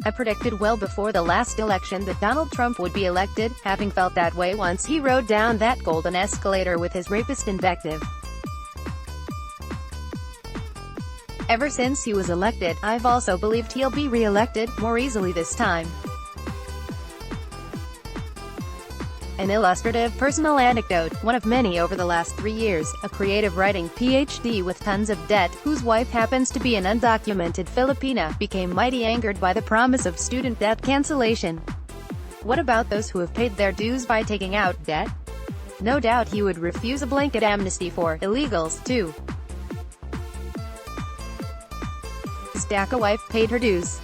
I predicted well before the last election that Donald Trump would be elected, having felt that way once he rode down that golden escalator with his rapist invective. Ever since he was elected, I've also believed he'll be re-elected, more easily this time. An illustrative personal anecdote, one of many over the last 3 years, a creative writing PhD with tons of debt, whose wife happens to be an undocumented Filipina, became mighty angered by the promise of student debt cancellation. What about those who have paid their dues by taking out debt? No doubt he would refuse a blanket amnesty for illegals, too. His DACA wife paid her dues.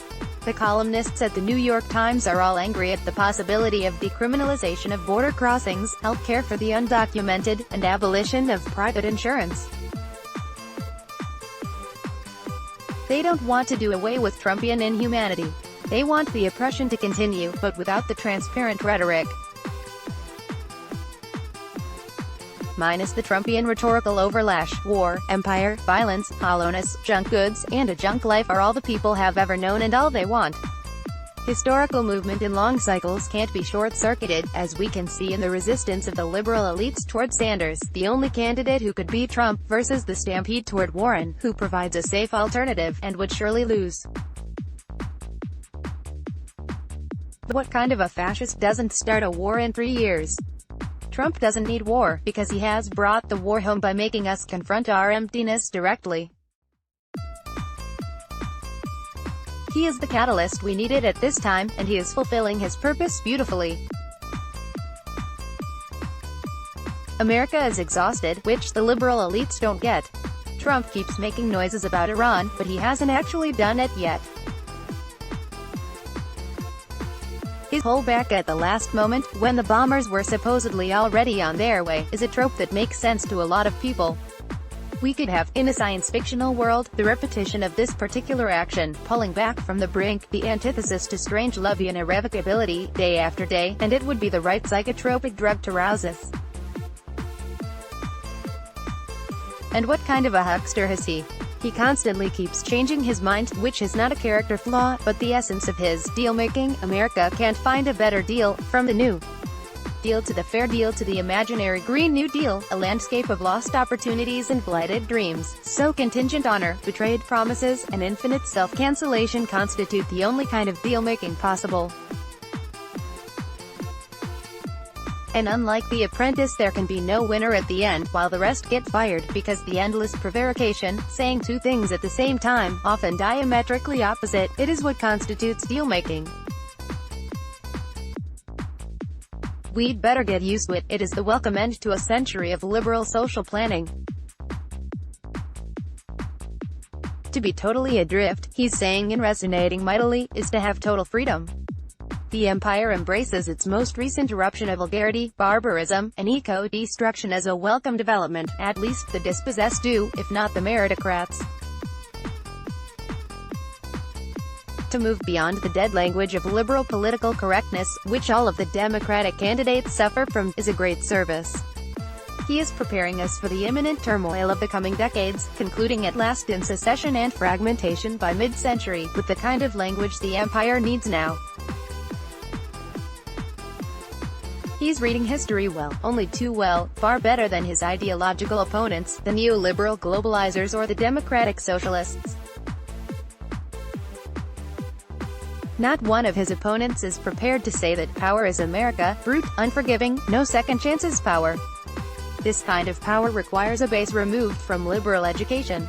The columnists at the New York Times are all angry at the possibility of decriminalization of border crossings, health care for the undocumented, and abolition of private insurance. They don't want to do away with Trumpian inhumanity. They want the oppression to continue, but without the transparent rhetoric. Minus the Trumpian rhetorical overlash. War, empire, violence, hollowness, junk goods, and a junk life are all the people have ever known and all they want. Historical movement in long cycles can't be short-circuited, as we can see in the resistance of the liberal elites toward Sanders, the only candidate who could beat Trump, versus the stampede toward Warren, who provides a safe alternative, and would surely lose. What kind of a fascist doesn't start a war in 3 years? Trump doesn't need war, because he has brought the war home by making us confront our emptiness directly. He is the catalyst we needed at this time, and he is fulfilling his purpose beautifully. America is exhausted, which the liberal elites don't get. Trump keeps making noises about Iran, but he hasn't actually done it yet. His pullback at the last moment, when the bombers were supposedly already on their way, is a trope that makes sense to a lot of people. We could have, in a science-fictional world, the repetition of this particular action, pulling back from the brink, the antithesis to Strangelovian irrevocability, day after day, and it would be the right psychotropic drug to rouse us. And what kind of a huckster has he? He constantly keeps changing his mind, which is not a character flaw, but the essence of his deal-making. America can't find a better deal, from the New Deal to the Fair Deal to the imaginary Green New Deal, a landscape of lost opportunities and blighted dreams. So contingent honor, betrayed promises, and infinite self-cancellation constitute the only kind of deal-making possible. And unlike The Apprentice, there can be no winner at the end, while the rest get fired, because the endless prevarication, saying two things at the same time, often diametrically opposite, it is what constitutes deal-making. We'd better get used to it. It is the welcome end to a century of liberal social planning. To be totally adrift, he's saying and resonating mightily, is to have total freedom. The empire embraces its most recent eruption of vulgarity, barbarism, and eco-destruction as a welcome development. At least the dispossessed do, if not the meritocrats. To move beyond the dead language of liberal political correctness, which all of the Democratic candidates suffer from, is a great service. He is preparing us for the imminent turmoil of the coming decades, concluding at last in secession and fragmentation by mid-century, with the kind of language the empire needs now. He's reading history well, only too well, far better than his ideological opponents, the neoliberal globalizers or the democratic socialists. Not one of his opponents is prepared to say that power is America, brute, unforgiving, no second chances power. This kind of power requires a base removed from liberal education.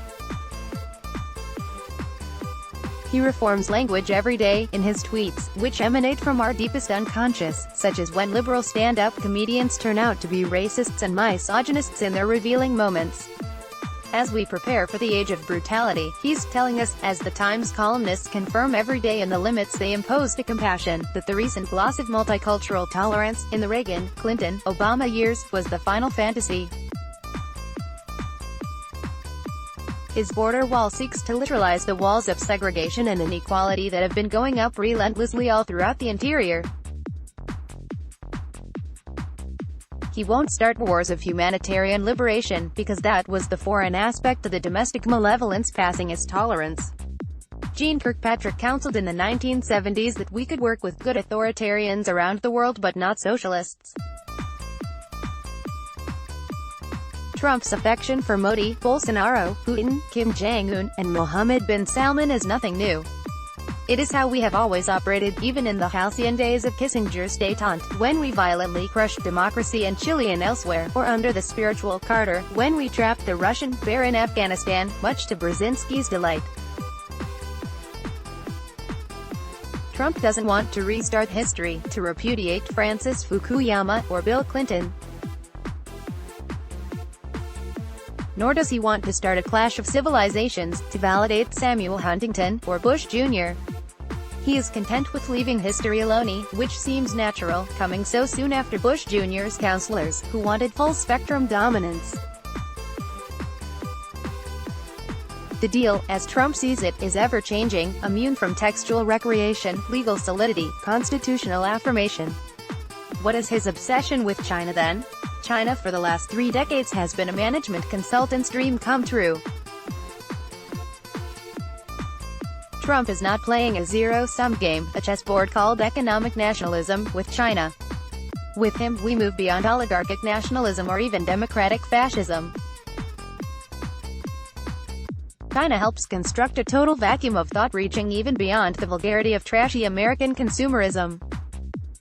He reforms language every day, in his tweets, which emanate from our deepest unconscious, such as when liberal stand-up comedians turn out to be racists and misogynists in their revealing moments. As we prepare for the age of brutality, he's telling us, as the Times columnists confirm every day in the limits they impose to compassion, that the recent gloss of multicultural tolerance, in the Reagan, Clinton, Obama years, was the final fantasy. His border wall seeks to literalize the walls of segregation and inequality that have been going up relentlessly all throughout the interior. He won't start wars of humanitarian liberation, because that was the foreign aspect of the domestic malevolence passing as tolerance. Jeane Kirkpatrick counseled in the 1970s that we could work with good authoritarians around the world but not socialists. Trump's affection for Modi, Bolsonaro, Putin, Kim Jong-un, and Mohammed bin Salman is nothing new. It is how we have always operated, even in the halcyon days of Kissinger's détente, when we violently crushed democracy in Chile and elsewhere, or under the spiritual Carter, when we trapped the Russian bear in Afghanistan, much to Brzezinski's delight. Trump doesn't want to restart history, to repudiate Francis Fukuyama, or Bill Clinton. Nor does he want to start a clash of civilizations, to validate Samuel Huntington, or Bush Jr. He is content with leaving history alone, which seems natural, coming so soon after Bush Jr.'s counselors, who wanted full-spectrum dominance. The deal, as Trump sees it, is ever-changing, immune from textual recreation, legal solidity, constitutional affirmation. What is his obsession with China then? China for the last 3 decades has been a management consultant's dream come true. Trump is not playing a zero-sum game, a chessboard called economic nationalism, with China. With him, we move beyond oligarchic nationalism or even democratic fascism. China helps construct a total vacuum of thought reaching even beyond the vulgarity of trashy American consumerism.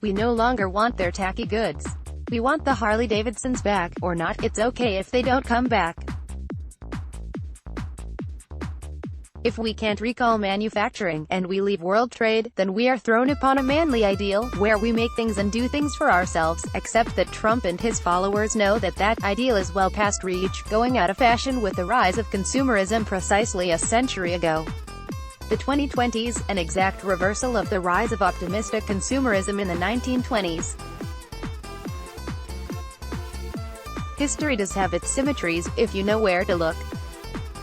We no longer want their tacky goods. We want the Harley-Davidsons back, or not, it's okay if they don't come back. If we can't recall manufacturing, and we leave world trade, then we are thrown upon a manly ideal, where we make things and do things for ourselves, except that Trump and his followers know that that ideal is well past reach, going out of fashion with the rise of consumerism precisely a century ago. The 2020s, an exact reversal of the rise of optimistic consumerism in the 1920s. History does have its symmetries, if you know where to look.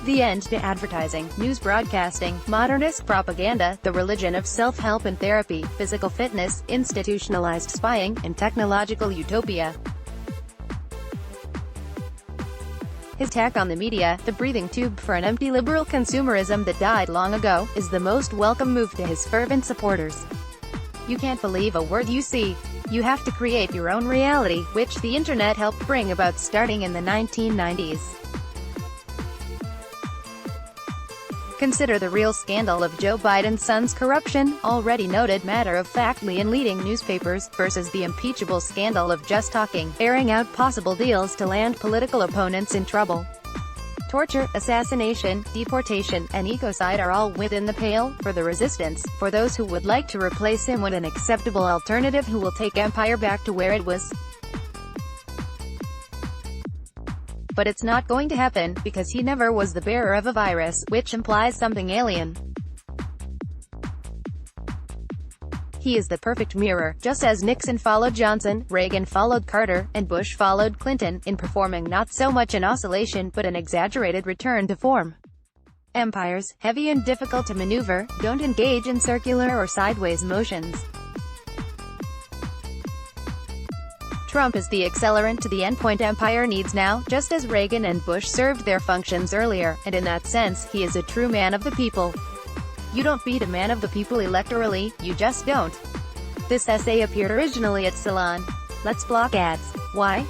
The end to advertising, news broadcasting, modernist propaganda, the religion of self-help and therapy, physical fitness, institutionalized spying, and technological utopia. His attack on the media, the breathing tube for an empty liberal consumerism that died long ago, is the most welcome move to his fervent supporters. You can't believe a word you see. You have to create your own reality, which the internet helped bring about starting in the 1990s. Consider the real scandal of Joe Biden's son's corruption, already noted matter-of-factly in leading newspapers, versus the impeachable scandal of just talking, airing out possible deals to land political opponents in trouble. Torture, assassination, deportation, and ecocide are all within the pale, for the resistance, for those who would like to replace him with an acceptable alternative who will take empire back to where it was. But it's not going to happen, because he never was the bearer of a virus, which implies something alien. He is the perfect mirror, just as Nixon followed Johnson, Reagan followed Carter, and Bush followed Clinton, in performing not so much an oscillation but an exaggerated return to form. Empires, heavy and difficult to maneuver, don't engage in circular or sideways motions. Trump is the accelerant to the endpoint empire needs now, just as Reagan and Bush served their functions earlier, and in that sense, he is a true man of the people. You don't beat a man of the people electorally, you just don't. This essay appeared originally at Salon. Let's block ads. Why?